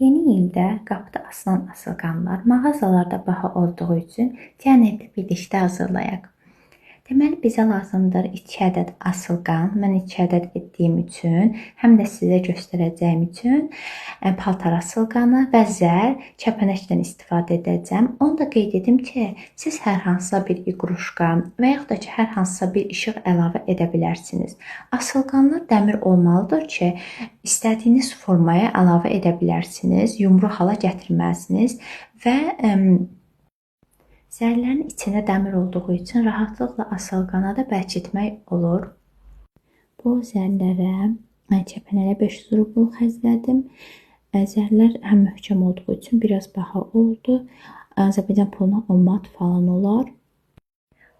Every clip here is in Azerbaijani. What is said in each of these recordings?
Yeni ildə qapıda asılan asılqanlar mağazalarda baha olduğu üçün cəmiyyətli birlikdə hazırlayaq. Deməli, bizə lazımdır 2 ədəd asılqan. Mən 2 ədəd etdiyim üçün, həm də sizə göstərəcəyim üçün paltar asılqanı və zər, kəpənəkdən istifadə edəcəm. Onu da qeyd edim ki, siz hər hansısa bir iqruşka və yaxud da ki, hər hansısa bir işıq əlavə edə bilərsiniz. Asılqanlar dəmir olmalıdır ki, istədiyiniz formaya əlavə edə bilərsiniz, yumru hala gətirməlisiniz və zərlərin içində dəmir olduğu üçün rahatlıqla asılqana da bərkitmək olur. Bu zərlərə kəpənəyə 500 rubl xərclədim. Zərlər həm möhkəm olduğu üçün biraz baha oldu. Azərbaycan puluna 10 manat falan olar.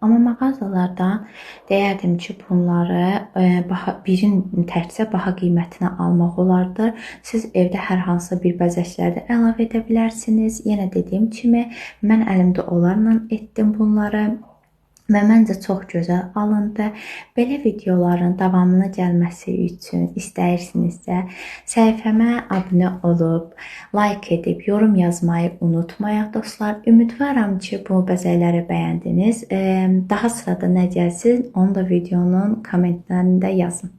Amma mağazalardan deyərdim ki, bunları birin təkcə baha qiymətinə almaq olardı. Siz evdə hər hansı bir bəzəklərdə əlavə edə bilərsiniz. Yenə dediyim kimi, mən əlimdə olarla etdim bunları və məncə çox gözəl alındı. Belə videoların davamını gəlməsi üçün istəyirsinizsə, səhifəmə abunə olub, like edib, yorum yazmayı unutmayaq dostlar. Ümidvaram ki, bu bəzəkləri bəyəndiniz. Daha sırada nə gəlsin, onu da videonun kommentlərində yazın.